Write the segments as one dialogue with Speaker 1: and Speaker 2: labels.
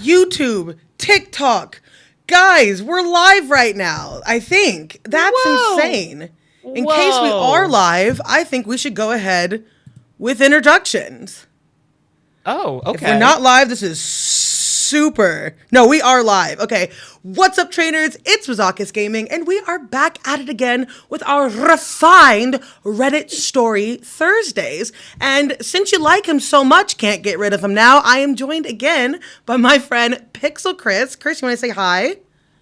Speaker 1: YouTube, TikTok. Guys, we're live right now. I think that's
Speaker 2: Whoa!
Speaker 1: insane. In case we are
Speaker 2: Whoa!
Speaker 1: live, I think we should go ahead with introductions.
Speaker 2: Oh,
Speaker 1: If we're
Speaker 2: okay.
Speaker 1: not live, this is super. No, we are live. Okay. What's up, trainers? It's Wazakis Gaming, and we are back at it again with our refined Reddit story Thursdays. And since you like him so much, can't get rid of him now, I am joined again by my friend Pixel Chris. Chris, you want to say hi?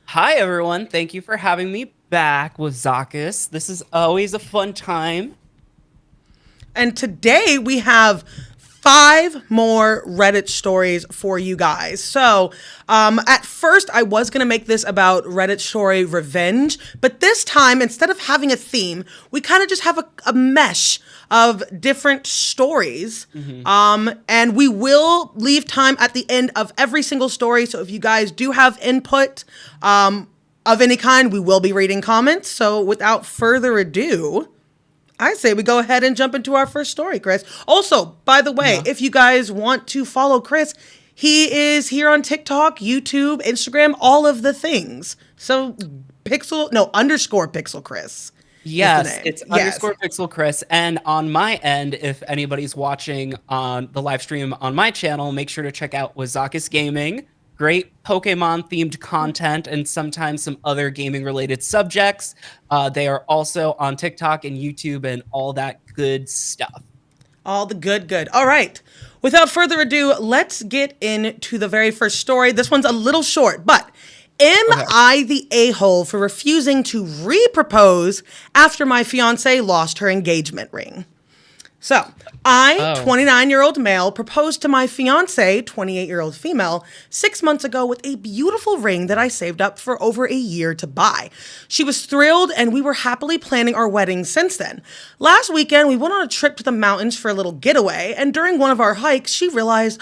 Speaker 2: Hi, everyone. Thank you for having me back with Zakis. This is always a fun time.
Speaker 1: And today we have 5 more Reddit stories for you guys. So, at first, I was going to make this about Reddit story revenge, but this time, instead of having a theme, we kind of just have a mesh of different stories. And we will leave time at the end of every single story. So, if you guys do have input of any kind, we will be reading comments. So, without further ado, I say we go ahead and jump into our first story, Chris. Also, by the way, if you guys want to follow Chris, he is here on TikTok, YouTube, Instagram, all of the things. So underscore Pixel Chris.
Speaker 2: Yes,
Speaker 1: Name.
Speaker 2: it's
Speaker 1: Yes.
Speaker 2: underscore Pixel Chris. And on my end, if anybody's watching on the live stream on my channel, make sure to check out Wazakis Gaming. Great Pokemon themed content and sometimes some other gaming related subjects. They are also on TikTok and YouTube and all that good stuff.
Speaker 1: All the good. All right. Without further ado, let's get into the very first story. This one's a little short, but am I the a-hole for refusing to re-propose after my fiance lost her engagement ring? So, I, 29-year-old male, proposed to my fiance, 28-year-old female, 6 months ago with a beautiful ring that I saved up for over a year to buy. She was thrilled, and we were happily planning our wedding since then. Last weekend, we went on a trip to the mountains for a little getaway, and during one of our hikes, she realized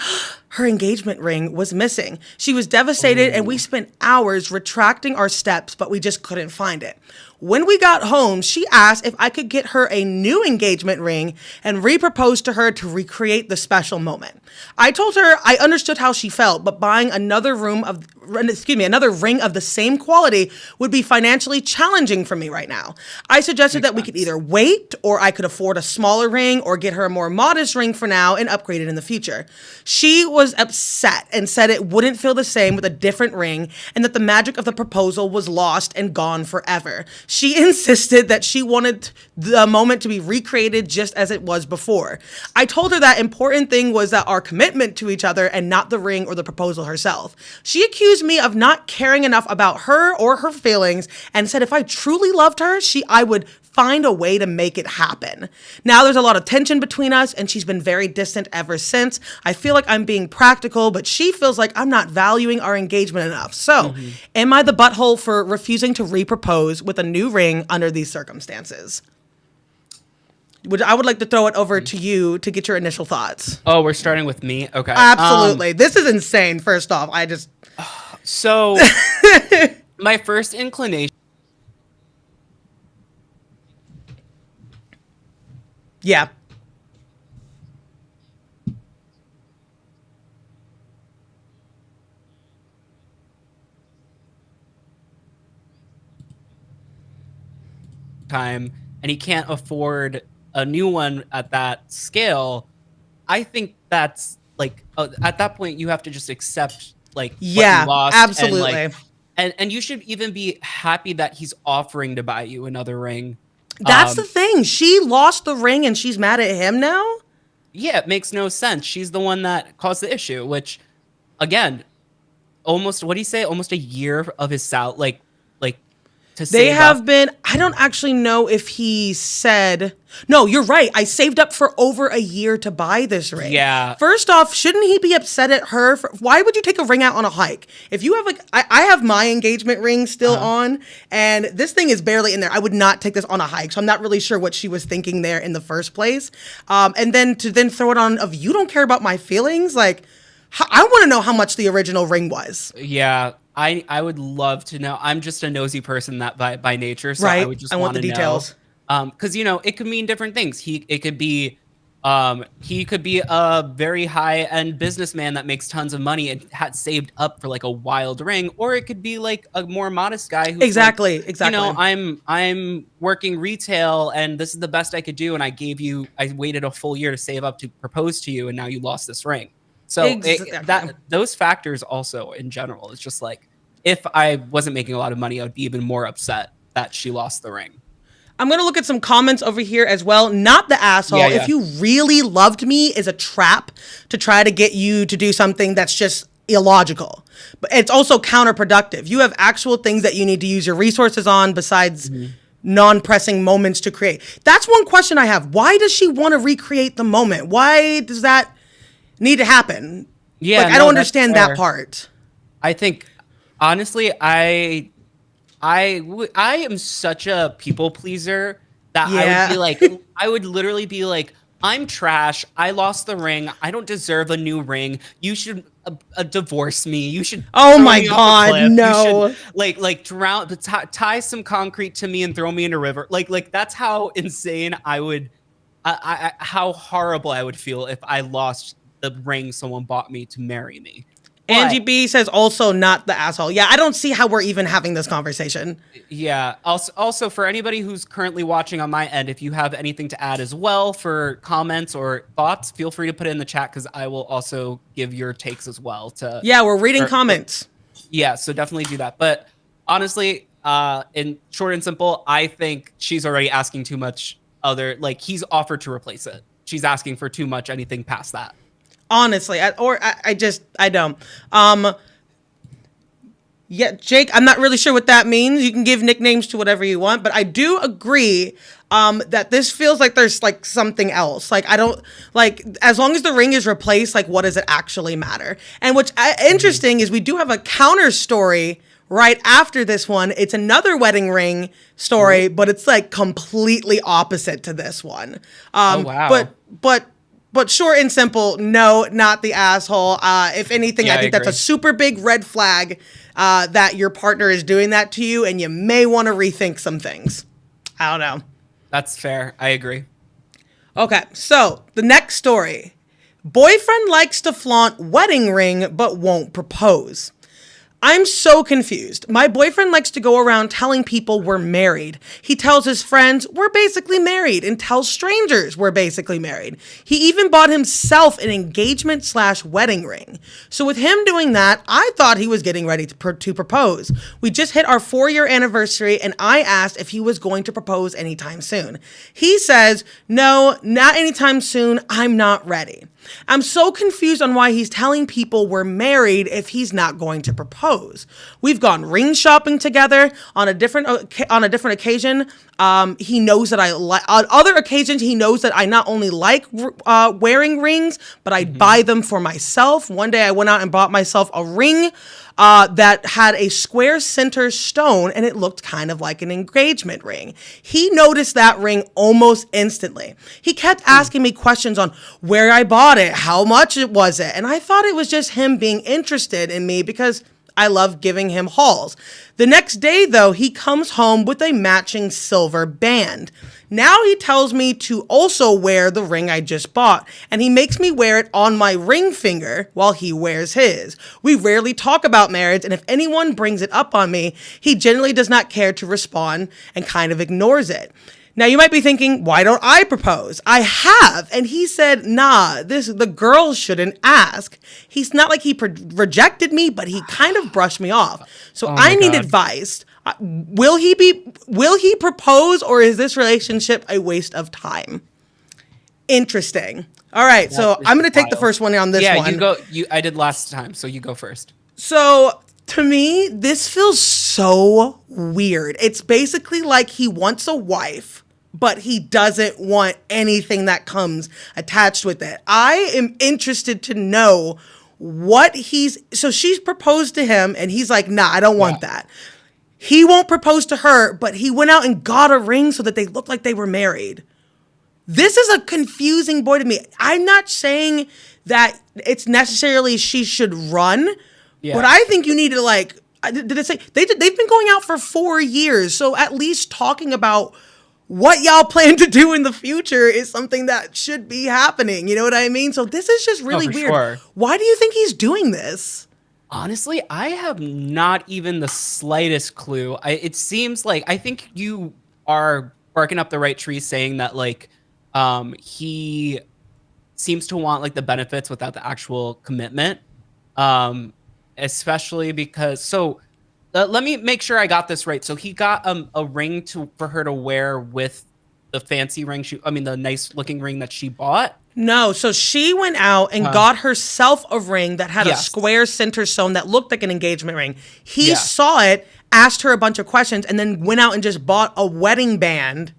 Speaker 1: her engagement ring was missing. She was devastated, and we spent hours retracting our steps, but we just couldn't find it. When we got home, she asked if I could get her a new engagement ring and re-propose to her to recreate the special moment. I told her I understood how she felt, but buying another ring of the same quality would be financially challenging for me right now. I suggested that we could either wait, or I could afford a smaller ring or get her a more modest ring for now and upgrade it in the future. She was upset and said it wouldn't feel the same with a different ring and that the magic of the proposal was lost and gone forever. She insisted that she wanted the moment to be recreated just as it was before. I told her that important thing was that our commitment to each other and not the ring or the proposal herself. She accused me of not caring enough about her or her feelings and said if I truly loved her, I would find a way to make it happen. Now there's a lot of tension between us and she's been very distant ever since. I feel like I'm being practical, but she feels like I'm not valuing our engagement enough. So, am I the butthole for refusing to re-propose with a new ring under these circumstances? I would like to throw it over to you to get your initial thoughts.
Speaker 2: Oh, we're starting with me? Okay.
Speaker 1: Absolutely. This is insane, first off.
Speaker 2: So, my first inclination.
Speaker 1: Yeah.
Speaker 2: Time and he can't afford a new one at that scale, I think that's like at that point you have to just accept like what you lost.
Speaker 1: Absolutely.
Speaker 2: And you should even be happy that he's offering to buy you another ring.
Speaker 1: That's the thing. She lost the ring and she's mad at him now?
Speaker 2: Yeah, it makes no sense. She's the one that caused the issue, which again, almost, what do you say? Almost a year of his salary, like to
Speaker 1: They
Speaker 2: save
Speaker 1: have
Speaker 2: up.
Speaker 1: been, I don't actually know if he said, no, you're right. I saved up for over a year to buy this ring.
Speaker 2: Yeah.
Speaker 1: First off, shouldn't he be upset at her? Why would you take a ring out on a hike? If you have I have my engagement ring still on, and this thing is barely in there. I would not take this on a hike. So I'm not really sure what she was thinking there in the first place. And then to throw it on of you don't care about my feelings. Like, I want to know how much the original ring was.
Speaker 2: Yeah. I would love to know. I'm just a nosy person that by nature, so
Speaker 1: Right.
Speaker 2: I would just
Speaker 1: I want the details.
Speaker 2: Because it could mean different things. It could be He could be a very high-end businessman that makes tons of money and had saved up for like a wild ring, or it could be like a more modest guy who's
Speaker 1: Exactly,
Speaker 2: like,
Speaker 1: exactly.
Speaker 2: I'm working retail and this is the best I could do, and I waited a full year to save up to propose to you, and now you lost this ring. So
Speaker 1: Exactly.
Speaker 2: those factors also in general, it's just like, if I wasn't making a lot of money, I would be even more upset that she lost the ring.
Speaker 1: I'm going to look at some comments over here as well. Not the asshole.
Speaker 2: Yeah.
Speaker 1: If you really loved me is a trap to try to get you to do something that's just illogical. But it's also counterproductive. You have actual things that you need to use your resources on besides non-pressing moments to create. That's one question I have. Why does she want to recreate the moment? Why does that need to happen?
Speaker 2: Yeah,
Speaker 1: I don't understand that part.
Speaker 2: I think, honestly, I am such a people pleaser that I would literally be like, I'm trash. I lost the ring. I don't deserve a new ring. You should divorce me. You should.
Speaker 1: Oh
Speaker 2: throw
Speaker 1: my
Speaker 2: me off a
Speaker 1: God,
Speaker 2: cliff.
Speaker 1: no.
Speaker 2: You should, like drown, tie some concrete to me and throw me in a river. Like that's how insane I would, how horrible I would feel if I lost the ring someone bought me to marry me.
Speaker 1: Angie B says also not the asshole. Yeah, I don't see how we're even having this conversation.
Speaker 2: Yeah. Also, for anybody who's currently watching on my end, if you have anything to add as well for comments or thoughts, feel free to put it in the chat because I will also give your takes as well.
Speaker 1: Yeah, we're reading comments.
Speaker 2: Yeah, so definitely do that. But honestly, in short and simple, I think she's already asking too much. He's offered to replace it. She's asking for too much. Anything past that.
Speaker 1: Honestly, I don't. Yeah, Jake, I'm not really sure what that means. You can give nicknames to whatever you want, but I do agree that this feels like there's like something else. Like I don't like, as long as the ring is replaced, like what does it actually matter? And what's interesting is we do have a counter story right after this one. It's another wedding ring story, but it's like completely opposite to this one.
Speaker 2: Oh wow.
Speaker 1: But short and simple, no, not the asshole. If anything, I think that's a super big red flag that your partner is doing that to you, and you may want to rethink some things. I don't know.
Speaker 2: That's fair. I agree.
Speaker 1: Okay, so the next story. Boyfriend likes to flaunt wedding ring but won't propose. I'm so confused. My boyfriend likes to go around telling people we're married. He tells his friends we're basically married and tells strangers we're basically married. He even bought himself an engagement/wedding ring. So with him doing that, I thought he was getting ready to propose. We just hit our 4-year anniversary and I asked if he was going to propose anytime soon. He says, no, not anytime soon. I'm not ready. I'm so confused on why he's telling people we're married if he's not going to propose. We've gone ring shopping together on a different occasion. He knows that on other occasions, he knows that I not only like wearing rings, but I buy them for myself. One day I went out and bought myself a ring that had a square center stone and it looked kind of like an engagement ring. He noticed that ring almost instantly. He kept asking me questions on where I bought it, how much it was it, and I thought it was just him being interested in me because I love giving him hauls. The next day, though, he comes home with a matching silver band. Now he tells me to also wear the ring I just bought, and he makes me wear it on my ring finger while he wears his. We rarely talk about marriage, and if anyone brings it up on me, he generally does not care to respond and kind of ignores it. Now, you might be thinking, why don't I propose? I have. And he said, nah, the girl shouldn't ask. He's not like he rejected me, but he kind of brushed me off. So I need advice. Will he propose, or is this relationship a waste of time? Interesting. All right. So I'm going to take the first one on this one.
Speaker 2: Yeah, you go. I did last time, so you go first.
Speaker 1: So to me, this feels so weird. It's basically like he wants a wife, but he doesn't want anything that comes attached with it. I am interested to know so she's proposed to him and he's like, nah, I don't want that. He won't propose to her, but he went out and got a ring so that they looked like they were married. This is a confusing boy to me. I'm not saying that it's necessarily she should run, but I think you need to did it say they've been going out for 4 years. So at least talking about what y'all plan to do in the future is something that should be happening. You know what I mean? So this is just really weird.
Speaker 2: Sure.
Speaker 1: Why do you think he's doing this?
Speaker 2: Honestly, I have not even the slightest clue. It seems like I think you are barking up the right tree saying that like he seems to want like the benefits without the actual commitment. Especially because let me make sure I got this right. So he got a ring for her to wear with the fancy ring the nice looking ring that she bought.
Speaker 1: No, so she went out and got herself a ring that had a
Speaker 2: Yes.
Speaker 1: square center stone that looked like an engagement ring. He
Speaker 2: Yeah.
Speaker 1: saw it, asked her a bunch of questions, and then went out and just bought a wedding band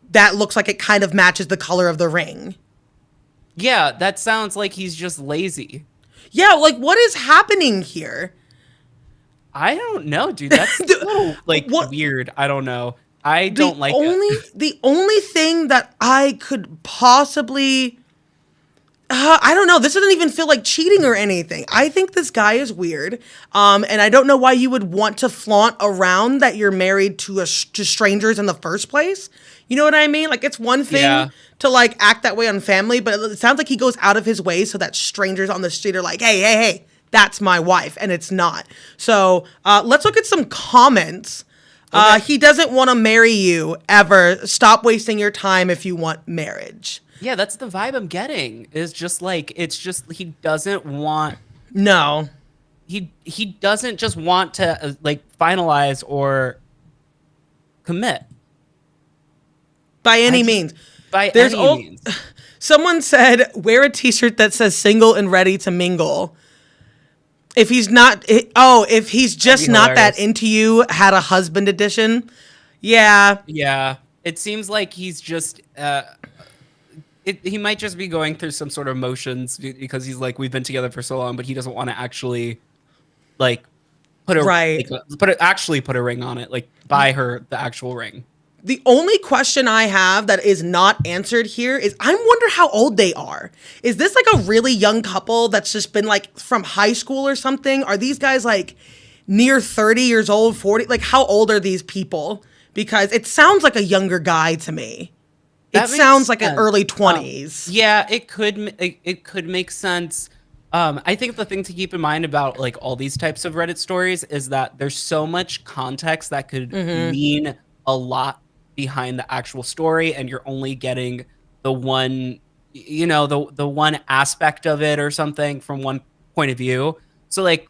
Speaker 1: that looks like it kind of matches the color of the ring.
Speaker 2: Yeah, that sounds like he's just lazy.
Speaker 1: Yeah, like what is happening here?
Speaker 2: I don't know, dude. That's a little like weird. I don't know. I don't like it.
Speaker 1: The only thing that I could possibly, I don't know. This doesn't even feel like cheating or anything. I think this guy is weird, and I don't know why you would want to flaunt around that you're married to strangers in the first place. You know what I mean? Like it's one thing to like act that way on family, but it sounds like he goes out of his way so that strangers on the street are like, hey, that's my wife, and it's not. So let's look at some comments. Okay. He doesn't want to marry you ever. Stop wasting your time if you want marriage.
Speaker 2: Yeah, that's the vibe I'm getting. Is just like it's just he doesn't want.
Speaker 1: No.
Speaker 2: He doesn't just want to like finalize or commit
Speaker 1: by any means.
Speaker 2: By any means.
Speaker 1: Someone said wear a t-shirt that says single and ready to mingle. If he's not, if he's just not that into you, had a husband edition. Yeah.
Speaker 2: Yeah. It seems like he's just, he might just be going through some sort of motions because he's like, we've been together for so long, but he doesn't want to actually like put a ring on it, like buy her the actual ring.
Speaker 1: The only question I have that is not answered here is I wonder how old they are. Is this like a really young couple that's just been like from high school or something? Are these guys like near 30 years old, 40? Like how old are these people? Because it sounds like a younger guy to me. It sounds like an early 20s.
Speaker 2: Yeah, it could make sense. I think the thing to keep in mind about like all these types of Reddit stories is that there's so much context that could mean a lot behind the actual story, and you're only getting the one, the one aspect of it or something from one point of view. So like,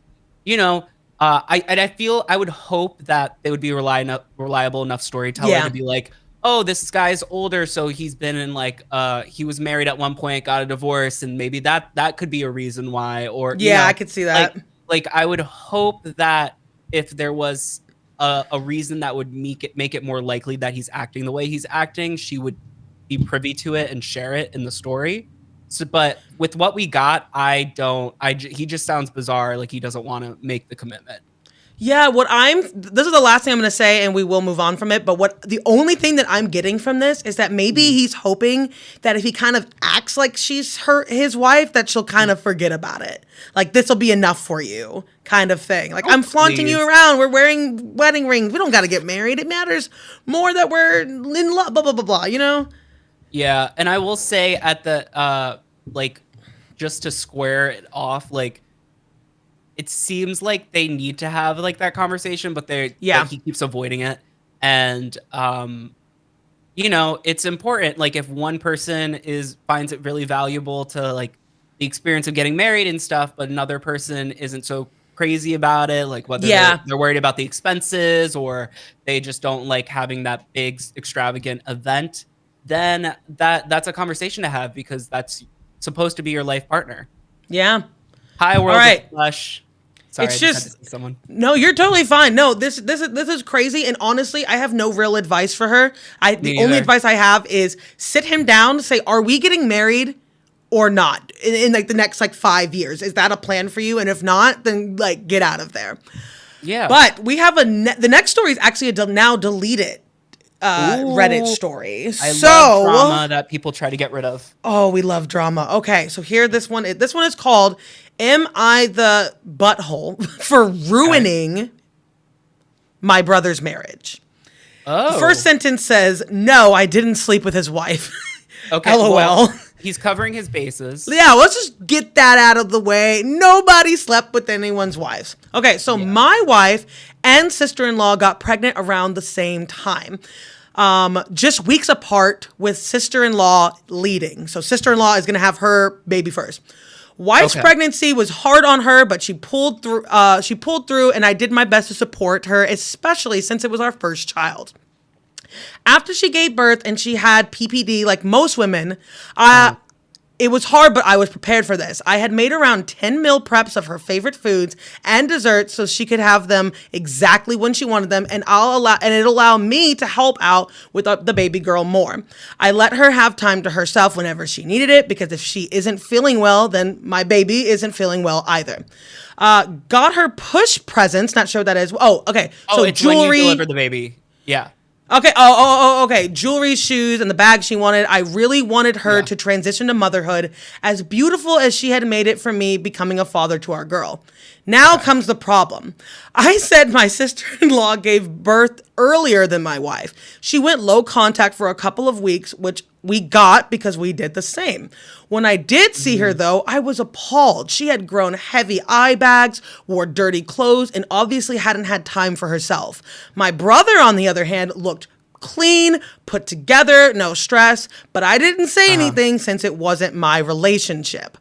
Speaker 2: I would hope that they would be reliable enough storyteller to be like, oh, this guy's older, so he's been in like he was married at one point, got a divorce, and maybe that could be a reason why. Or
Speaker 1: I could see that.
Speaker 2: Like I would hope that if there was a reason that would make it more likely that he's acting the way he's acting, she would be privy to it and share it in the story. So, but with what we got, he just sounds bizarre. Like he doesn't want to make the commitment.
Speaker 1: Yeah, this is the last thing I'm going to say and we will move on from it. But the only thing that I'm getting from this is that maybe he's hoping that if he kind of acts like she's his wife, that she'll kind of forget about it. Like this will be enough for you kind of thing. Like I'm flaunting you around. We're wearing wedding rings. We don't got to get married. It matters more that we're in love, blah, blah, blah, blah,
Speaker 2: Yeah. And I will say at the, just to square it off, like, it seems like they need to have like that conversation, but like, he keeps avoiding it. And, it's important. Like if one person finds it really valuable to like the experience of getting married and stuff, but another person isn't so crazy about it, like whether they're worried about the expenses or they just don't like having that big extravagant event, then that's a conversation to have because that's supposed to be your life partner.
Speaker 1: Yeah.
Speaker 2: Hi, world of Flush. Sorry,
Speaker 1: it's just someone. No, you're totally fine. No, this is crazy, and honestly, I have no real advice for her. The only advice I have is sit him down, say, "Are we getting married or not in like the next like 5 years? Is that a plan for you? And if not, then like get out of there."
Speaker 2: Yeah.
Speaker 1: But we have the next story is actually a now deleted Reddit story.
Speaker 2: I love drama that people try to get rid of.
Speaker 1: Oh, we love drama. Okay, so here this one is called "Am I the Butthole for Ruining My Brother's Marriage?" The first sentence says, "No, I didn't sleep with his wife."
Speaker 2: Okay.
Speaker 1: LOL.
Speaker 2: Well, he's covering his bases.
Speaker 1: Yeah, let's just get that out of the way. Nobody slept with anyone's wives. Okay, so my wife and sister-in-law got pregnant around the same time. Just weeks apart, with sister-in-law leading. So sister-in-law is going to have her baby first. Wife's pregnancy was hard on her, but she pulled through. And I did my best to support her, especially since it was our first child. After she gave birth and she had PPD, like most women, it was hard, but I was prepared for this. I had made around 10 meal preps of her favorite foods and desserts so she could have them exactly when she wanted them, and it'll allow me to help out with the baby girl more. I let her have time to herself whenever she needed it, because if she isn't feeling well, then my baby isn't feeling well either. Got her push presents, not sure what that is. Oh, okay.
Speaker 2: So it's jewelry. When you deliver the baby. Yeah.
Speaker 1: Okay. Okay. Jewelry, shoes, and the bag she wanted. I really wanted her to transition to motherhood, as beautiful as she had made it for me becoming a father to our girl. Now comes the problem. I said my sister-in-law gave birth earlier than my wife. She went low contact for a couple of weeks, which we got because we did the same. When I did see her, though, I was appalled. She had grown heavy eye bags, wore dirty clothes, and obviously hadn't had time for herself. My brother, on the other hand, looked clean, put together, no stress, but I didn't say anything since it wasn't my relationship.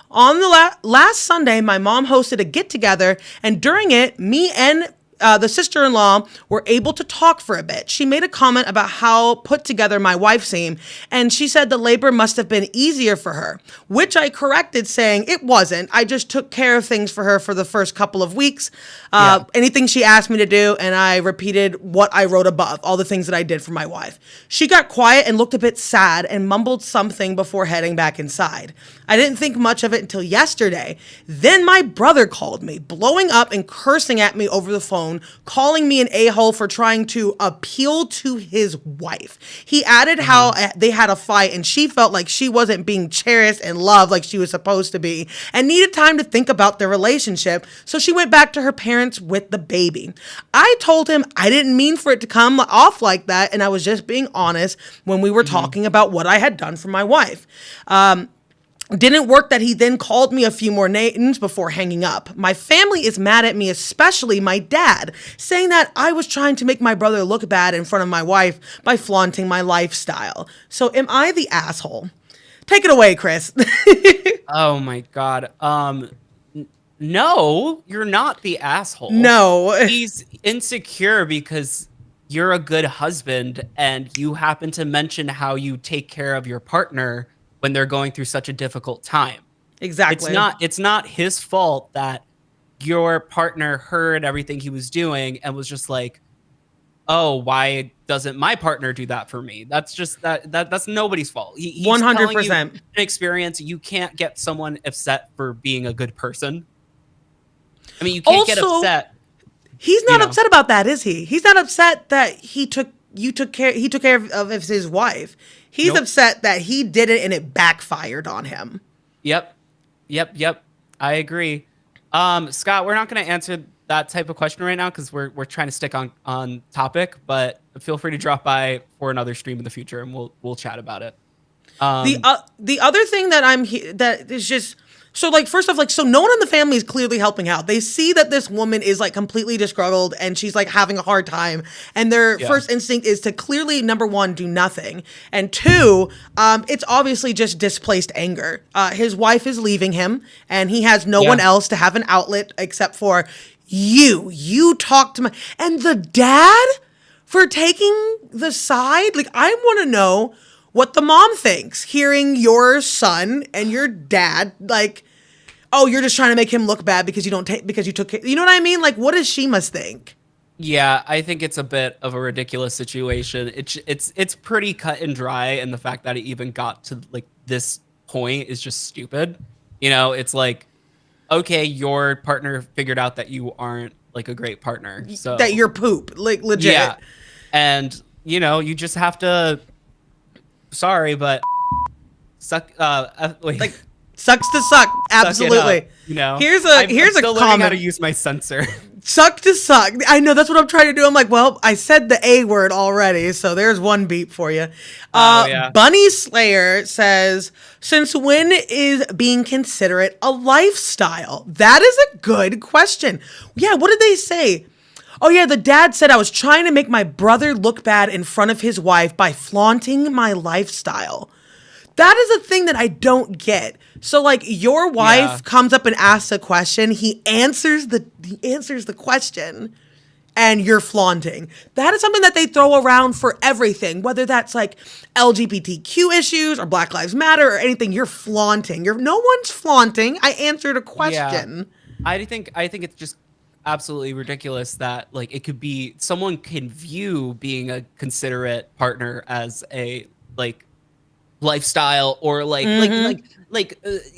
Speaker 1: On the last Sunday, my mom hosted a get-together, and during it, me and the sister-in-law were able to talk for a bit. She made a comment about how put together my wife seemed, and she said the labor must have been easier for her, which I corrected, saying it wasn't. I just took care of things for her for the first couple of weeks. Anything she asked me to do, and I repeated what I wrote above, all the things that I did for my wife. She got quiet and looked a bit sad and mumbled something before heading back inside. I didn't think much of it until yesterday. Then my brother called me, blowing up and cursing at me over the phone, calling me an a-hole for trying to appeal to his wife. He added how they had a fight and she felt like she wasn't being cherished and loved like she was supposed to be, and needed time to think about their relationship, so she went back to her parents with the baby. I told him I didn't mean for it to come off like that, and I was just being honest when we were talking about what I had done for my wife. Didn't work that he then called me a few more names before hanging up. My family is mad at me, especially my dad, saying that I was trying to make my brother look bad in front of my wife by flaunting my lifestyle. So am I the asshole? Take it away, Chris.
Speaker 2: Oh my God. No, you're not the asshole.
Speaker 1: No.
Speaker 2: He's insecure because you're a good husband and you happen to mention how you take care of your partner when they're going through such a difficult time.
Speaker 1: Exactly.
Speaker 2: It's not his fault that your partner heard everything he was doing and was just like, oh, why doesn't my partner do that for me? That's just that's nobody's fault. He's
Speaker 1: 100%.
Speaker 2: An experience. You can't get someone upset for being a good person. I mean, you can't get upset.
Speaker 1: He's not upset about that, is he? He's not upset that you took care of his wife. He's upset that he did it and it backfired on him. Yep.
Speaker 2: I agree. Scott, we're not going to answer that type of question right now because we're trying to stick on topic, but feel free to drop by for another stream in the future and we'll chat about it.
Speaker 1: The other thing that is just, so like, first off, like, so no one in the family is clearly helping out. They see that this woman is like completely disgruntled and she's like having a hard time. And their first instinct is to clearly, number one, do nothing. And two, it's obviously just displaced anger. His wife is leaving him and he has no one else to have an outlet except for you talk to and the dad for taking the side. Like, I want to know what the mom thinks, hearing your son and your dad, like, oh, you're just trying to make him look bad because you took care. You know what I mean? Like, what does she must think?
Speaker 2: Yeah, I think it's a bit of a ridiculous situation. It's pretty cut and dry, and the fact that it even got to like this point is just stupid. You know, it's like, okay, your partner figured out that you aren't like a great partner, so
Speaker 1: that you're poop, like legit.
Speaker 2: Yeah, and you know, you just have to. Sorry, but suck. Wait.
Speaker 1: Sucks to suck. Absolutely.
Speaker 2: Up, you know,
Speaker 1: here's
Speaker 2: I'm
Speaker 1: a
Speaker 2: still learning
Speaker 1: comment.
Speaker 2: how to use my censor.
Speaker 1: Suck to suck. I know, that's what I'm trying to do. I'm like, well, I said the A word already, so there's one beep for you.
Speaker 2: Yeah.
Speaker 1: Bunny Slayer says, since when is being considerate a lifestyle? That is a good question. Yeah, what did they say? Oh yeah, the dad said I was trying to make my brother look bad in front of his wife by flaunting my lifestyle. That is a thing that I don't get. So like your wife comes up and asks a question, he answers the question, and you're flaunting. That is something that they throw around for everything, whether that's like LGBTQ issues or Black Lives Matter or anything. You're flaunting. No one's flaunting. I answered a question.
Speaker 2: Yeah. I think it's just absolutely ridiculous that like it could be someone can view being a considerate partner as a like lifestyle or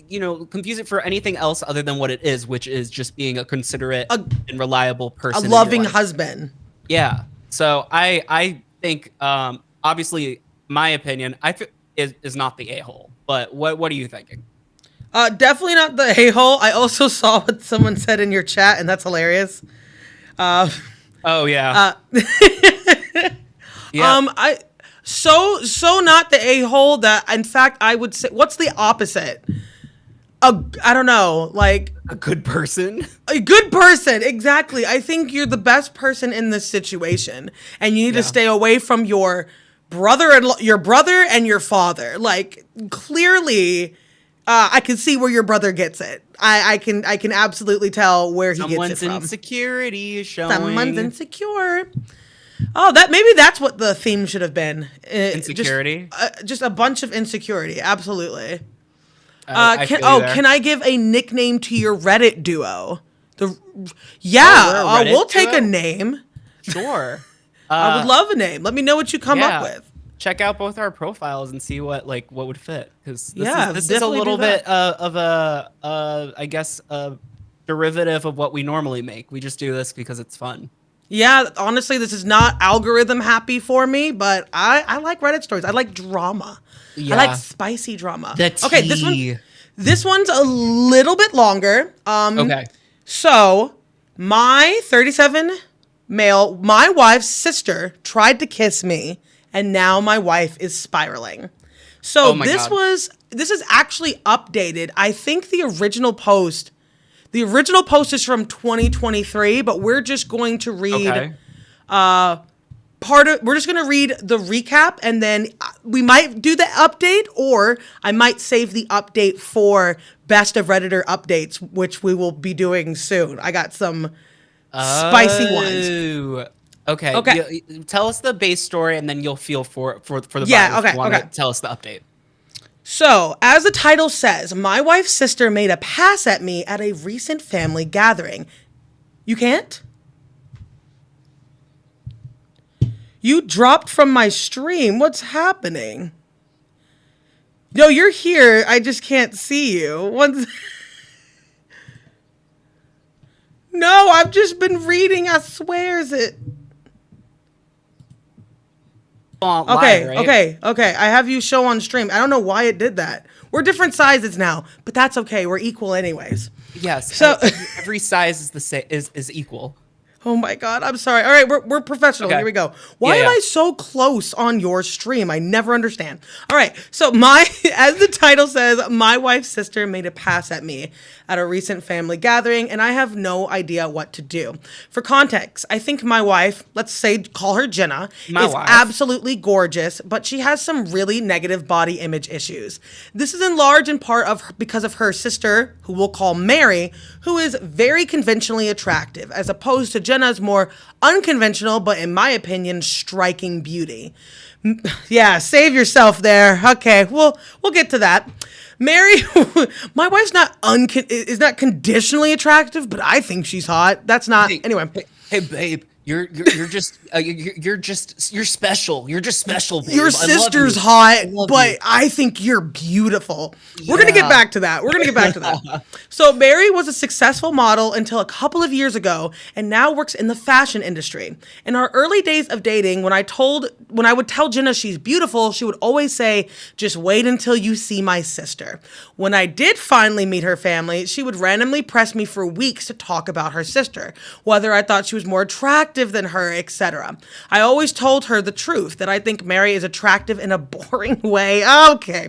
Speaker 2: you know, confuse it for anything else other than what it is, which is just being a considerate and reliable person,
Speaker 1: a loving husband.
Speaker 2: Yeah. So I think obviously my opinion is not the a-hole, but what are you thinking?
Speaker 1: Definitely not the a-hole. I also saw what someone said in your chat, and that's hilarious.
Speaker 2: Oh yeah.
Speaker 1: Yeah. So not the a-hole that, in fact, I would say, what's the opposite? I don't know, like
Speaker 2: a good person.
Speaker 1: A good person, exactly. I think you're the best person in this situation, and you need to stay away from your brother and your father. Like clearly, I can see where your brother gets it. I can absolutely tell where he gets it from.
Speaker 2: Someone's insecurity is showing.
Speaker 1: Someone's insecure. Oh, maybe that's what the theme should have been.
Speaker 2: Insecurity?
Speaker 1: Just a bunch of insecurity. Absolutely.
Speaker 2: Can
Speaker 1: I give a nickname to your Reddit duo? We'll take a name.
Speaker 2: Sure.
Speaker 1: I would love a name. Let me know what you come up with.
Speaker 2: Check out both our profiles and see what would fit, because this is a
Speaker 1: definitely
Speaker 2: little bit of a I guess a derivative of what we normally make. We just do this because it's fun.
Speaker 1: Yeah, honestly, this is not algorithm happy for me, but I like Reddit stories. I like drama.
Speaker 2: Yeah.
Speaker 1: I like spicy drama.
Speaker 2: Okay,
Speaker 1: this one's a little bit longer.
Speaker 2: Okay.
Speaker 1: So, my 37 male, my wife's sister tried to kiss me, and now my wife is spiraling. So this is actually updated. I think the original post is from 2023, but we're just going to read we're just going to read the recap, and then we might do the update, or I might save the update for Best of Redditor updates, which we will be doing soon. I got some spicy ones.
Speaker 2: Okay. Tell us the base story, and then you'll feel for the vibe if you want to tell us the update.
Speaker 1: So, as the title says, my wife's sister made a pass at me at a recent family gathering. You can't? You dropped from my stream. What's happening? No, you're here. I just can't see you. No, I've just been reading. I swears it. Okay. I have you show on stream. I don't know why it did that. We're different sizes now, but that's okay. We're equal anyways.
Speaker 2: Yes.
Speaker 1: So
Speaker 2: every size is the same, is equal.
Speaker 1: Oh my God, I'm sorry. All right, we're professional. Here we go. Why am I so close on your stream? I never understand. All right, so as the title says, my wife's sister made a pass at me at a recent family gathering, and I have no idea what to do. For context, I think my wife, call her Jenna, is absolutely gorgeous, but she has some really negative body image issues. This is in large in part because of her sister, who we'll call Mary, who is very conventionally attractive, as opposed to Jenna's more unconventional, but in my opinion, striking beauty. Yeah, save yourself there. Okay, we'll get to that. Mary, my wife's is not conditionally attractive, but I think she's hot. That's not, anyway.
Speaker 2: Hey, babe, you're special. You're just special, babe.
Speaker 1: Your
Speaker 2: I love
Speaker 1: sister's
Speaker 2: you.
Speaker 1: hot,
Speaker 2: I love
Speaker 1: but
Speaker 2: you.
Speaker 1: I think you're beautiful. We're gonna get
Speaker 2: Yeah.
Speaker 1: back to that. We're gonna get back to that. So Mary was a successful model until a couple of years ago, and now works in the fashion industry. In our early days of dating, when I would tell Jenna she's beautiful, she would always say, "Just wait until you see my sister." When I did finally meet her family, she would randomly press me for weeks to talk about her sister, whether I thought she was more attractive than her, etc. I always told her the truth, that I think Mary is attractive in a boring way. Okay.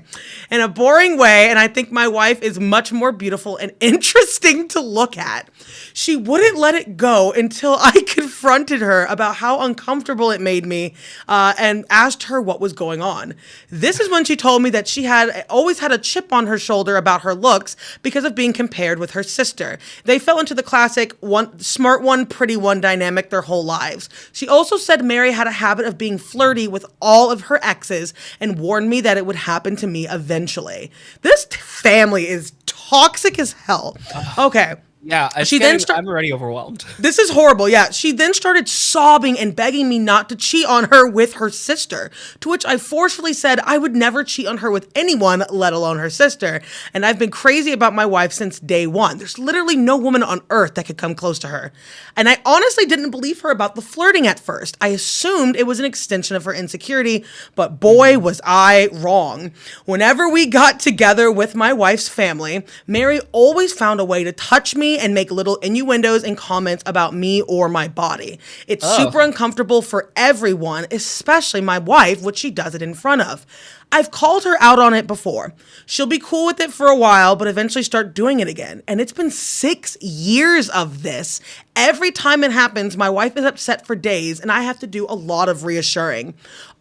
Speaker 1: In a boring way, and I think my wife is much more beautiful and interesting to look at. She wouldn't let it go until I confronted her about how uncomfortable it made me, and asked her what was going on. This is when she told me that she had always had a chip on her shoulder about her looks because of being compared with her sister. They fell into the classic one smart one, pretty one dynamic their whole lives. She also said Mary had a habit of being flirty with all of her exes and warned me that it would happen to me eventually. This family is toxic as hell. Okay.
Speaker 2: Yeah, I'm already overwhelmed.
Speaker 1: This is horrible. Yeah. She then started sobbing and begging me not to cheat on her with her sister, to which I forcefully said I would never cheat on her with anyone, let alone her sister. And I've been crazy about my wife since day one. There's literally no woman on earth that could come close to her. And I honestly didn't believe her about the flirting at first. I assumed it was an extension of her insecurity, but boy, was I wrong. Whenever we got together with my wife's family, Mary always found a way to touch me and make little innuendos and comments about me or my body. It's super uncomfortable for everyone, especially my wife, which she does it in front of. I've called her out on it before. She'll be cool with it for a while, but eventually start doing it again. And it's been 6 years of this. Every time it happens, my wife is upset for days, and I have to do a lot of reassuring.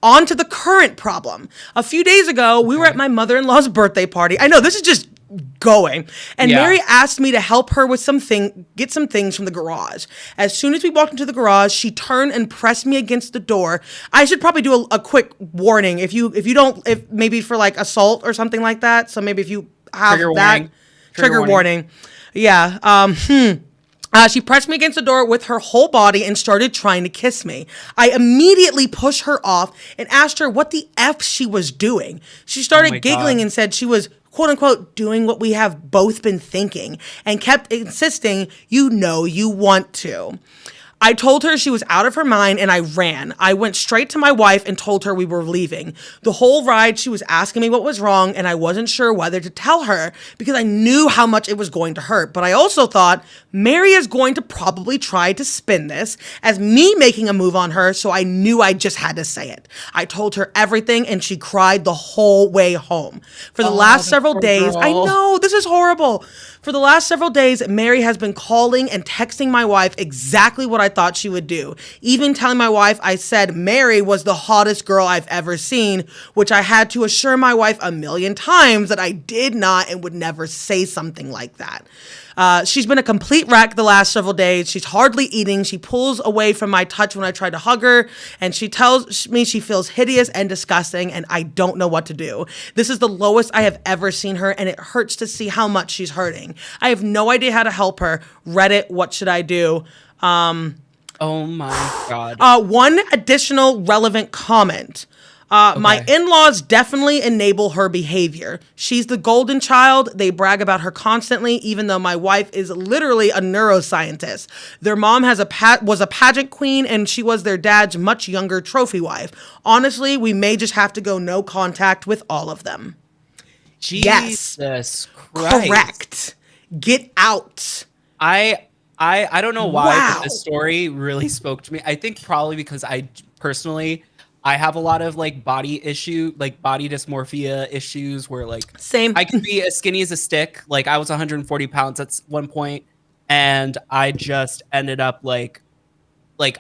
Speaker 1: On to the current problem. A few days ago, we were at my mother-in-law's birthday party. I know, this is just going. And Mary asked me to help her with get some things from the garage. As soon as we walked into the garage, she turned and pressed me against the door. I should probably do a quick warning if maybe for like assault or something like that. So maybe if you have trigger warning. Yeah. She pressed me against the door with her whole body and started trying to kiss me. I immediately pushed her off and asked her what the F she was doing. She started giggling and said she was, quote unquote, doing what we have both been thinking, and kept insisting, you know you want to. I told her she was out of her mind and I ran. I went straight to my wife and told her we were leaving. The whole ride, she was asking me what was wrong, and I wasn't sure whether to tell her because I knew how much it was going to hurt. But I also thought Mary is going to probably try to spin this as me making a move on her, so I knew I just had to say it. I told her everything and she cried the whole way home. For the last several days, I know, this is horrible. For the last several days, Mary has been calling and texting my wife exactly what I thought she would do. Even telling my wife I said Mary was the hottest girl I've ever seen, which I had to assure my wife a million times that I did not and would never say something like that. She's been a complete wreck the last several days. She's hardly eating. She pulls away from my touch when I try to hug her, and she tells me she feels hideous and disgusting, and I don't know what to do. This is the lowest I have ever seen her, and it hurts to see how much she's hurting. I have no idea how to help her. Reddit, what should I do?
Speaker 2: Oh my God.
Speaker 1: One additional relevant comment. My in-laws definitely enable her behavior. She's the golden child. They brag about her constantly, even though my wife is literally a neuroscientist. Their mom was a pageant queen, and she was their dad's much younger trophy wife. Honestly, we may just have to go no contact with all of them.
Speaker 2: Jesus Christ.
Speaker 1: Correct. Get out.
Speaker 2: I don't know why, but this story really spoke to me. I think probably because I have a lot of like body dysmorphia issues where like
Speaker 1: same.
Speaker 2: I can be as skinny as a stick. Like I was 140 pounds at one point, and I just ended up like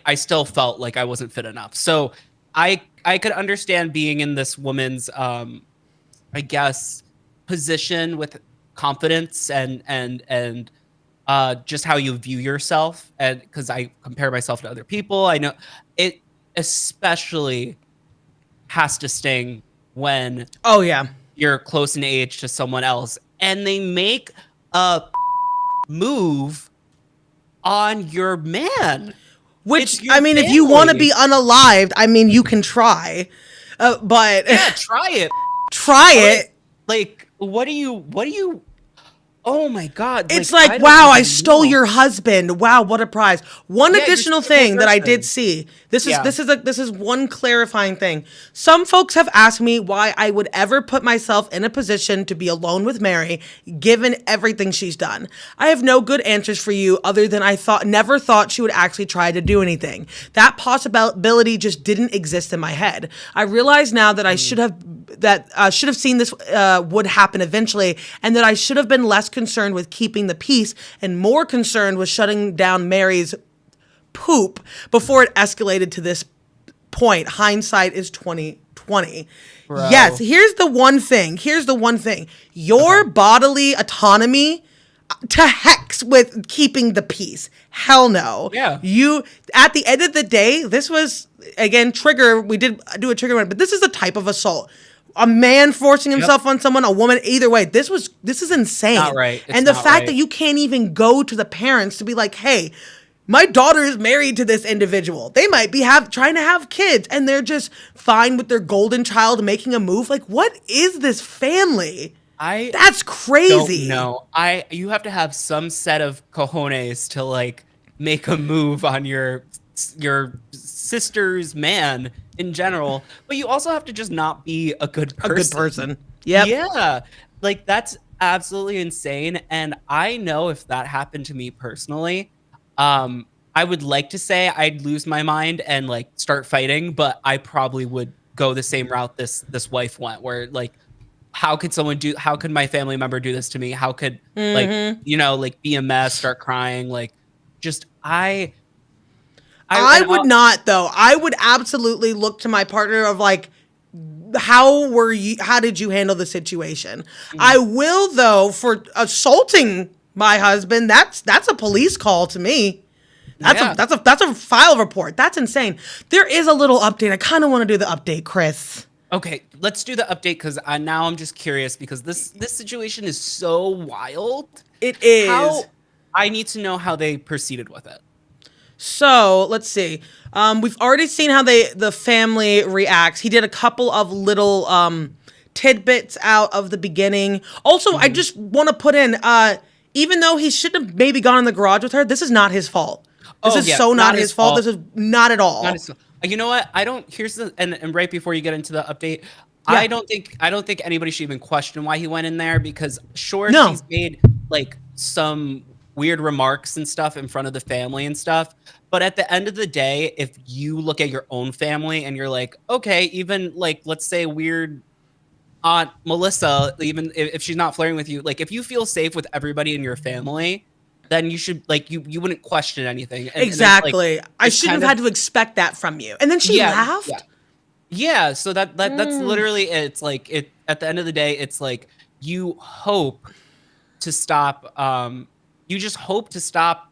Speaker 2: I still felt like I wasn't fit enough. So I could understand being in this woman's I guess position with confidence and just how you view yourself, and because I compare myself to other people, I know it especially has to sting when you're close in age to someone else and they make a move on your man.
Speaker 1: Which,
Speaker 2: It's your
Speaker 1: I mean, if you want to
Speaker 2: family.
Speaker 1: be unalived, I mean, you can try. But
Speaker 2: Yeah, try it.
Speaker 1: try
Speaker 2: Like,
Speaker 1: it.
Speaker 2: what do you oh my God.
Speaker 1: It's
Speaker 2: I
Speaker 1: like,
Speaker 2: don't
Speaker 1: wow, I
Speaker 2: even
Speaker 1: stole
Speaker 2: know.
Speaker 1: your husband. Wow, what a prize. One
Speaker 2: Yeah, you're
Speaker 1: additional
Speaker 2: such a great
Speaker 1: thing that I did
Speaker 2: person.
Speaker 1: see. This is
Speaker 2: Yeah.
Speaker 1: this is one clarifying thing. Some folks have asked me why I would ever put myself in a position to be alone with Mary, given everything she's done. I have no good answers for you other than I never thought she would actually try to do anything. That possibility just didn't exist in my head. I realize now that I should have seen this would happen eventually, and that I should have been less concerned with keeping the peace and more concerned with shutting down Mary's poop before it escalated to this point. Hindsight is 2020.
Speaker 2: Bro.
Speaker 1: Yes, here's the one thing. Your bodily autonomy, to hex with keeping the peace. Hell no.
Speaker 2: Yeah.
Speaker 1: You, at the end of the day, this was, again, trigger. We did do a trigger one, but this is a type of assault. A man forcing himself on someone, a woman, either way. This is insane.
Speaker 2: Not right. It's
Speaker 1: And the
Speaker 2: not
Speaker 1: fact
Speaker 2: right.
Speaker 1: that you can't even go to the parents to be like, hey, my daughter is married to this individual. They might be trying to have kids, and they're just fine with their golden child making a move. Like, what is this family? That's crazy.
Speaker 2: No, you have to have some set of cojones to like make a move on your sister's man in general, but you also have to just not be a good person.
Speaker 1: A good person. Yep.
Speaker 2: Yeah. Like that's absolutely insane. And I know if that happened to me personally, I would like to say I'd lose my mind and like start fighting, but I probably would go the same route this wife went, where like, how could my family member do this to me? How could like be a mess, start crying, like just I
Speaker 1: would not, though. I would absolutely look to my partner of like, how did you handle the situation? I will, though, for assaulting my husband, that's a police call to me. That's a file report. That's insane. There is a little update. I kind of want to do the update, Chris.
Speaker 2: Okay, let's do the update because now I'm just curious because this situation is so wild.
Speaker 1: It is.
Speaker 2: I need to know how they proceeded with it.
Speaker 1: So let's see. We've already seen how the family reacts. He did a couple of little tidbits out of the beginning. Also, I just want to put in, even though he shouldn't have maybe gone in the garage with her, this is not his fault. This is not his fault. This is not at all.
Speaker 2: You know what? And right before you get into the update,
Speaker 1: Yeah.
Speaker 2: I don't think anybody should even question why he went in there because
Speaker 1: No.
Speaker 2: she's made like some weird remarks and stuff in front of the family and stuff. But at the end of the day, if you look at your own family and you're like, okay, even like, let's say weird Aunt Melissa, even if she's not flirting with you, like if you feel safe with everybody in your family, then you should like, you wouldn't question anything.
Speaker 1: Exactly.
Speaker 2: Like,
Speaker 1: I shouldn't have had to expect that from you. And then she laughed.
Speaker 2: Yeah. So that's literally it. It's like at the end of the day, it's like you hope to stop. You just hope to stop.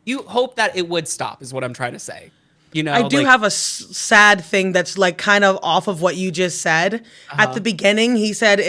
Speaker 2: You hope that it would stop is what I'm trying to say.
Speaker 1: I do have a sad thing that's like kind of off of what you just said. At the beginning, he said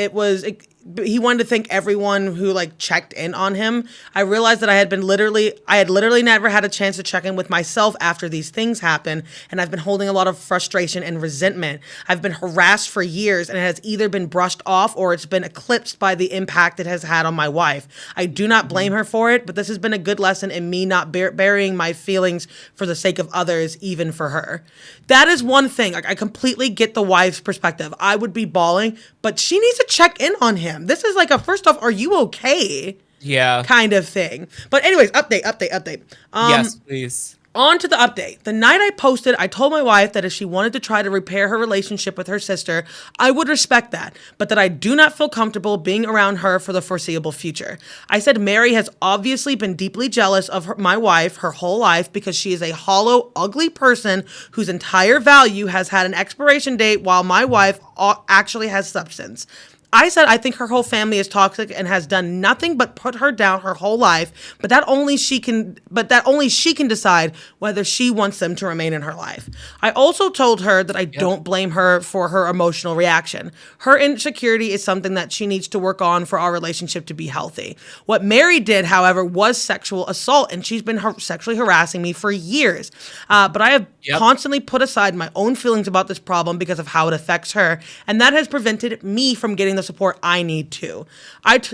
Speaker 1: he wanted to thank everyone who like checked in on him. I realized that I had literally never had a chance to check in with myself after these things happen. And I've been holding a lot of frustration and resentment. I've been harassed for years and it has either been brushed off or it's been eclipsed by the impact it has had on my wife. I do not blame her for it, but this has been a good lesson in me not burying my feelings for the sake of others, even for her. That is one thing. Like, I completely get the wife's perspective. I would be bawling, but she needs to check in on him. This is like first off, are you okay?
Speaker 2: Yeah.
Speaker 1: Kind of thing. But anyways, update.
Speaker 2: Yes, please.
Speaker 1: On to the update. The night I posted, I told my wife that if she wanted to try to repair her relationship with her sister, I would respect that, but that I do not feel comfortable being around her for the foreseeable future. I said Mary has obviously been deeply jealous of my wife her whole life because she is a hollow, ugly person whose entire value has had an expiration date while my wife actually has substance. I said I think her whole family is toxic and has done nothing but put her down her whole life, but that only she can decide whether she wants them to remain in her life. I also told her that I don't blame her for her emotional reaction. Her insecurity is something that she needs to work on for our relationship to be healthy. What Mary did, however, was sexual assault, and she's been sexually harassing me for years. But I have constantly put aside my own feelings about this problem because of how it affects her, and that has prevented me from getting the support I need to.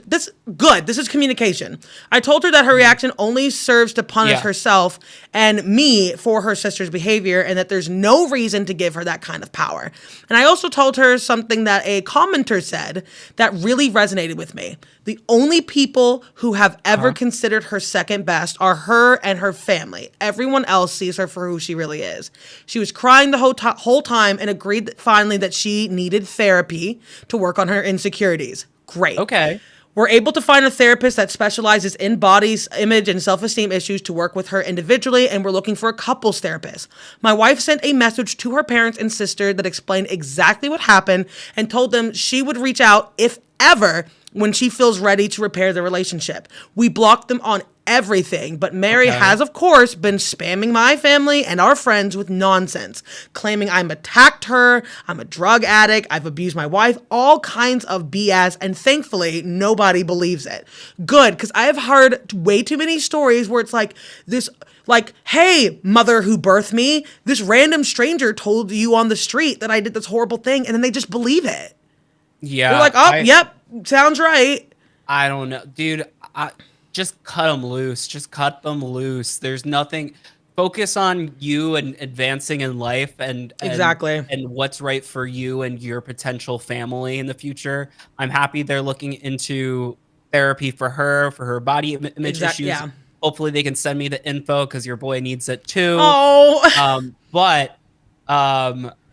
Speaker 1: This is communication. I told her that her reaction only serves to punish herself and me for her sister's behavior, and that there's no reason to give her that kind of power. And I also told her something that a commenter said that really resonated with me. The only people who have ever considered her second best are her and her family. Everyone else sees her for who she really is. She was crying the whole time and agreed finally that she needed therapy to work on her insecurities. Great.
Speaker 2: Okay.
Speaker 1: We're able to find a therapist that specializes in body image and self-esteem issues to work with her individually, and we're looking for a couples therapist. My wife sent a message to her parents and sister that explained exactly what happened and told them she would reach out, if ever, when she feels ready to repair the relationship. We blocked them on everything, but Mary has, of course, been spamming my family and our friends with nonsense, claiming I'm attacked her, I'm a drug addict, I've abused my wife, all kinds of BS, and thankfully, nobody believes it. Good, because I have heard way too many stories where it's like this, like, hey, mother who birthed me, this random stranger told you on the street that I did this horrible thing, and then they just believe it.
Speaker 2: Yeah.
Speaker 1: They're like, oh, yep, sounds right.
Speaker 2: I don't know. Dude, just cut them loose. Just cut them loose. There's nothing. Focus on you and advancing in life and what's right for you and your potential family in the future. I'm happy they're looking into therapy for her body image issues. Yeah. Hopefully they can send me the info because your boy needs it too.
Speaker 1: Oh.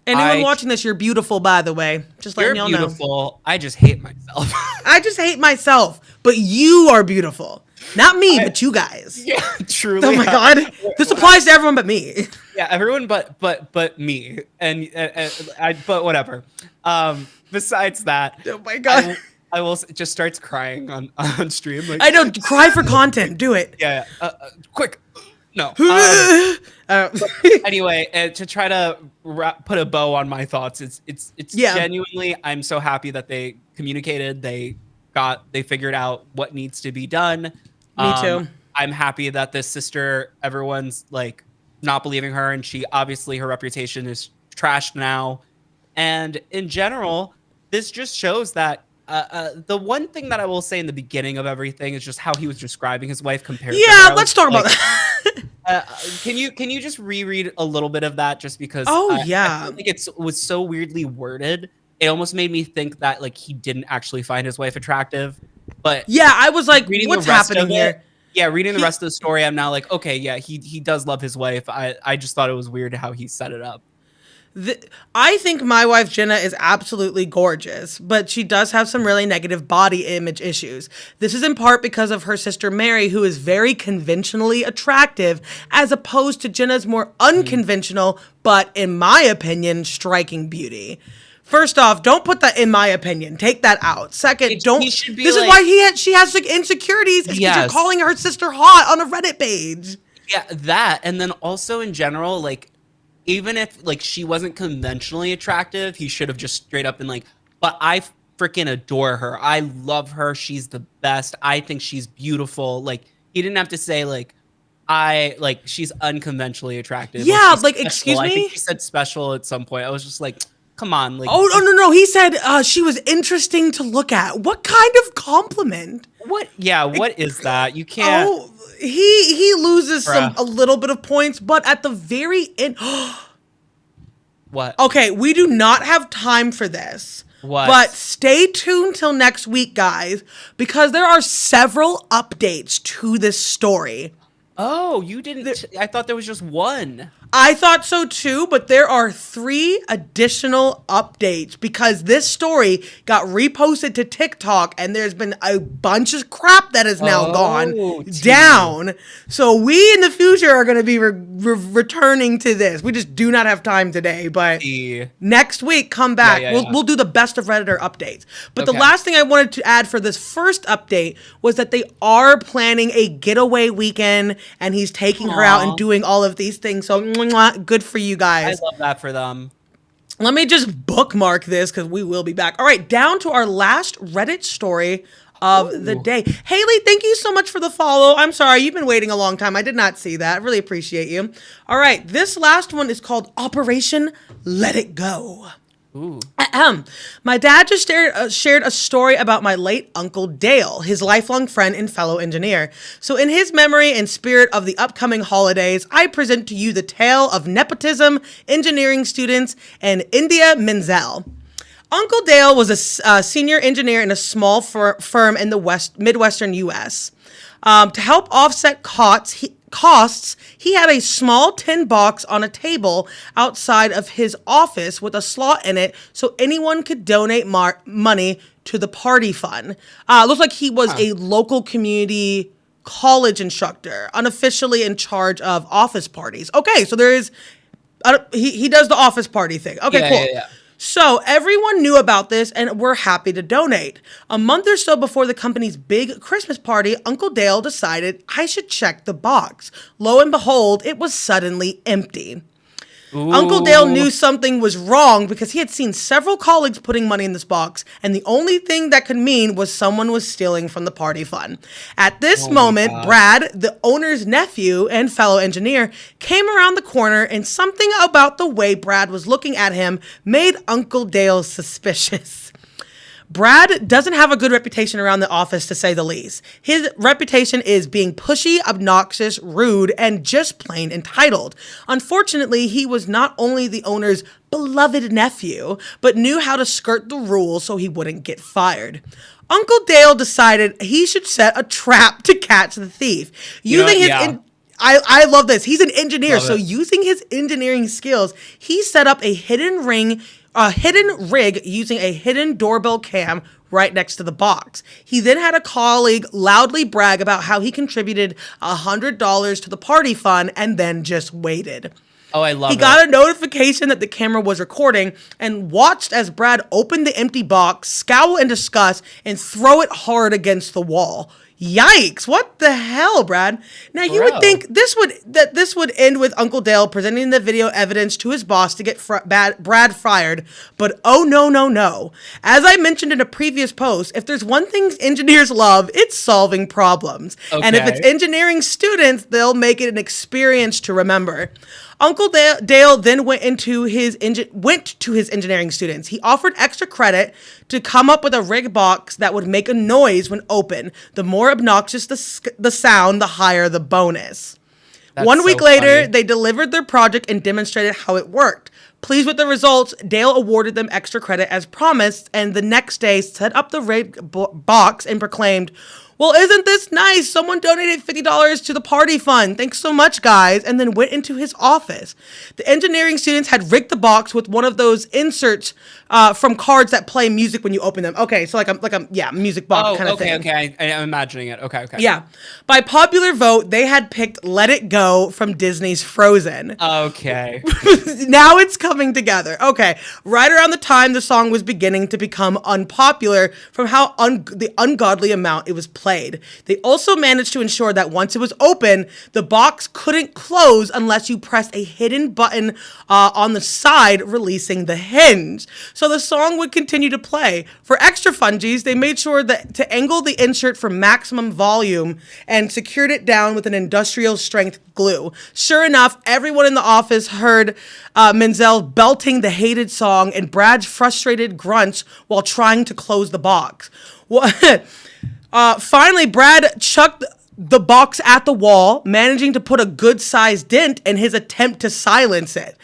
Speaker 1: Anyone
Speaker 2: anyone
Speaker 1: watching this, you're beautiful, by the way. Just letting y'all know.
Speaker 2: You're beautiful. I just hate myself.
Speaker 1: I just hate myself, but you are beautiful. Not me, but you guys.
Speaker 2: Yeah, truly.
Speaker 1: Oh my God. This applies to everyone but me.
Speaker 2: Yeah, everyone but me. And but whatever. Besides that.
Speaker 1: Oh my God.
Speaker 2: I will just starts crying on stream. Like,
Speaker 1: I know, cry for content. Do it.
Speaker 2: Yeah. Quick. No. Anyway, to try to put a bow on my thoughts, it's genuinely, I'm so happy that they communicated. They figured out what needs to be done.
Speaker 1: Me too.
Speaker 2: I'm happy that this sister, everyone's like not believing her, and she obviously her reputation is trashed now. And in general, this just shows that the one thing that I will say in the beginning of everything is just how he was describing his wife compared to her.
Speaker 1: Let's talk about that.
Speaker 2: Can you just reread a little bit of that just because I think it was so weirdly worded. It almost made me think that like he didn't actually find his wife attractive. But
Speaker 1: yeah, I was like, what's happening here?
Speaker 2: Yeah, reading the rest of the story, I'm now like, okay, yeah, he does love his wife. I just thought it was weird how he set it up.
Speaker 1: I think my wife Jenna is absolutely gorgeous, but she does have some really negative body image issues. This is in part because of her sister Mary, who is very conventionally attractive, as opposed to Jenna's more unconventional, but in my opinion, striking beauty. First off, don't put that in my opinion. Take that out. Second, don't. This is why she has like insecurities because you're calling her sister hot on a Reddit page.
Speaker 2: Yeah, that, and then also in general, like, even if like she wasn't conventionally attractive, he should have just straight up been like, but I freaking adore her. I love her. She's the best. I think she's beautiful. Like, he didn't have to say like, she's unconventionally attractive.
Speaker 1: Yeah, like, excuse me?
Speaker 2: I think he said special at some point. I was just like, come on. Like,
Speaker 1: oh, no. He said she was interesting to look at. What kind of compliment?
Speaker 2: What? Yeah, what is that? You can't.
Speaker 1: Oh, he loses a little bit of points, but at the very end.
Speaker 2: What?
Speaker 1: Okay, we do not have time for this.
Speaker 2: What?
Speaker 1: But stay tuned till next week, guys, because there are several updates to this story.
Speaker 2: Oh, you didn't. I thought there was just one.
Speaker 1: I thought so too, but there are 3 additional updates because this story got reposted to TikTok and there's been a bunch of crap that has now gone down. So we in the future are going to be returning to this. We just do not have time today, but next week, come back. We'll do the best of Redditor updates. But the last thing I wanted to add for this first update was that they are planning a getaway weekend and he's taking her out and doing all of these things. So good for you guys.
Speaker 2: I love that for them.
Speaker 1: Let me just bookmark this because we will be back. All right, down to our last Reddit story of the day. Haley, thank you so much for the follow. I'm sorry, you've been waiting a long time. I did not see that. I really appreciate you. All right, this last one is called Operation Let It Go.
Speaker 2: Ooh.
Speaker 1: My dad just shared a story about my late Uncle Dale, his lifelong friend and fellow engineer. So in his memory and spirit of the upcoming holidays, I present to you the tale of nepotism, engineering students, and India Menzel. Uncle Dale was a senior engineer in a small firm in the Midwestern U.S. To help offset costs, he had a small tin box on a table outside of his office with a slot in it so anyone could donate money to the party fund. Looks like he was a local community college instructor, unofficially in charge of office parties. Okay, so there is, he does the office party thing. Okay, cool. Yeah. So everyone knew about this and were happy to donate. A month or so before the company's big Christmas party, Uncle Dale decided I should check the box. Lo and behold, it was suddenly empty. Ooh. Uncle Dale knew something was wrong because he had seen several colleagues putting money in this box, and the only thing that could mean was someone was stealing from the party fund. At this moment, Brad, the owner's nephew and fellow engineer, came around the corner, and something about the way Brad was looking at him made Uncle Dale suspicious. Brad doesn't have a good reputation around the office, to say the least. His reputation is being pushy, obnoxious, rude, and just plain entitled. Unfortunately, he was not only the owner's beloved nephew, but knew how to skirt the rules so he wouldn't get fired. Uncle Dale decided he should set a trap to catch the thief. I love this. He's an engineer, so using his engineering skills, he set up a hidden rig using a hidden doorbell cam right next to the box. He then had a colleague loudly brag about how he contributed $100 to the party fund and then just waited.
Speaker 2: Oh, I love it.
Speaker 1: He got a notification that the camera was recording and watched as Brad opened the empty box, scowl in disgust, and throw it hard against the wall. Yikes, what the hell, Brad? Now, you would think this would end with Uncle Dale presenting the video evidence to his boss to get Brad fired, but oh no. As I mentioned in a previous post, if there's one thing engineers love, it's solving problems. Okay. And if it's engineering students, they'll make it an experience to remember. Uncle Dale then went to his engineering students. He offered extra credit to come up with a rig box that would make a noise when open. The more obnoxious the sound, the higher the bonus. That's 1 week later, they delivered their project and demonstrated how it worked. Pleased with the results, Dale awarded them extra credit as promised, and the next day set up the rig box and proclaimed, "Well, isn't this nice? Someone donated $50 to the party fund. Thanks so much, guys," and then went into his office. The engineering students had rigged the box with one of those inserts from cards that play music when you open them. Okay, so like a music box kind of thing.
Speaker 2: Okay, I'm imagining it. Okay.
Speaker 1: Yeah. By popular vote, they had picked Let It Go from Disney's Frozen.
Speaker 2: Okay.
Speaker 1: Now it's coming together. Okay. Right around the time the song was beginning to become unpopular from how the ungodly amount it was played. They also managed to ensure that once it was open, the box couldn't close unless you pressed a hidden button on the side, releasing the hinge. So the song would continue to play. For extra fungies, they made sure that to angle the insert for maximum volume and secured it down with an industrial strength glue. Sure enough, everyone in the office heard Menzel belting the hated song and Brad's frustrated grunts while trying to close the box. Finally, Brad chucked the box at the wall, managing to put a good-sized dent in his attempt to silence it.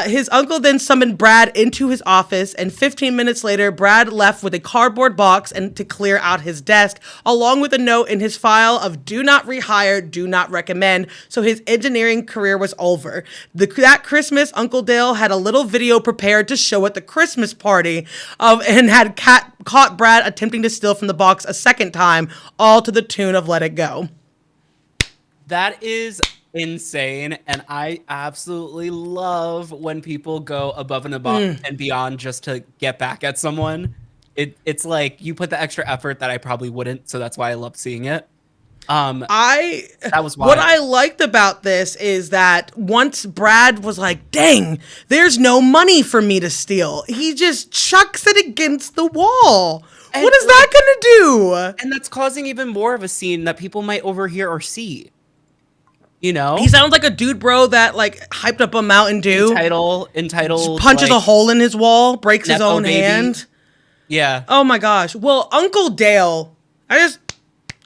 Speaker 1: His uncle then summoned Brad into his office, and 15 minutes later, Brad left with a cardboard box and to clear out his desk, along with a note in his file of "do not rehire, do not recommend," so his engineering career was over. That Christmas, Uncle Dale had a little video prepared to show at the Christmas party, and had caught Brad attempting to steal from the box a second time, all to the tune of "Let It Go."
Speaker 2: That is insane, and I absolutely love when people go above and beyond just to get back at someone. It's like you put the extra effort that I probably wouldn't, so that's why I love seeing it. That was wild.
Speaker 1: What I liked about this is that once Brad was like, "Dang, there's no money for me to steal," he just chucks it against the wall. And what is that gonna do?
Speaker 2: And that's causing even more of a scene that people might overhear or see. You know,
Speaker 1: he sounds like a dude, bro, that like hyped up a Mountain Dew.
Speaker 2: Entitled
Speaker 1: punches
Speaker 2: like,
Speaker 1: a hole in his wall, breaks his own hand.
Speaker 2: Yeah.
Speaker 1: Oh my gosh. Well, Uncle Dale,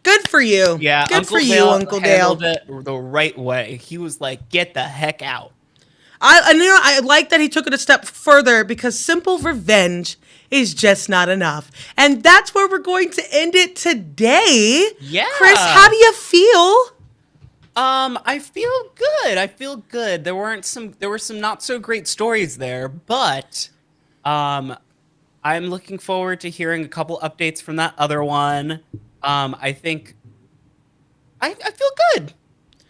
Speaker 1: good for you.
Speaker 2: Yeah.
Speaker 1: Good for you, Uncle Dale.
Speaker 2: Handled it the right way. He was like, "Get the heck out."
Speaker 1: I like that he took it a step further, because simple revenge is just not enough. And that's where we're going to end it today.
Speaker 2: Yeah.
Speaker 1: Chris, how do you feel?
Speaker 2: I feel good. I feel good. There were some not so great stories there, but I'm looking forward to hearing a couple updates from that other one. I think I feel good.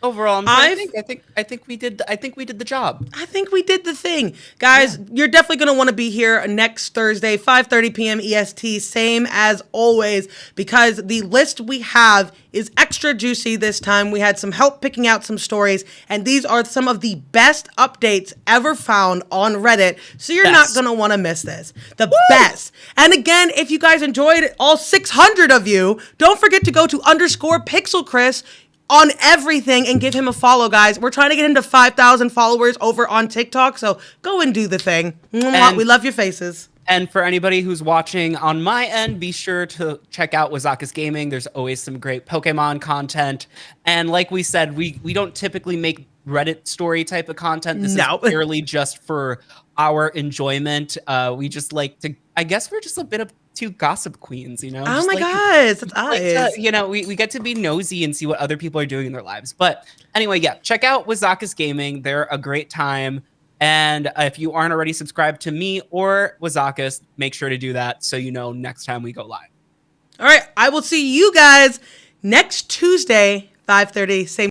Speaker 2: Overall, I think we did the job.
Speaker 1: I think we did the thing. Guys, you're definitely going to want to be here next Thursday, 5:30 p.m. EST, same as always, because the list we have is extra juicy this time. We had some help picking out some stories, and these are some of the best updates ever found on Reddit, so you're not going to want to miss this. The best. And again, if you guys enjoyed it, all 600 of you, don't forget to go to _PixelChris on everything and give him a follow, guys. We're trying to get him to 5,000 followers over on TikTok, so go and do the thing. We love your faces.
Speaker 2: And for anybody who's watching on my end, be sure to check out Wazaka's Gaming. There's always some great Pokemon content. And like we said, we don't typically make Reddit story type of content. This is purely just for our enjoyment. We just like to, I guess we're just a bit of two gossip queens, you know?
Speaker 1: Oh my gosh, that's
Speaker 2: nice. You know, we get to be nosy and see what other people are doing in their lives. But anyway, yeah, check out Wazaka's Gaming. They're a great time. And if you aren't already subscribed to me or Wazaka's, make sure to do that so you know next time we go live.
Speaker 1: All right, I will see you guys next Tuesday, 5:30, same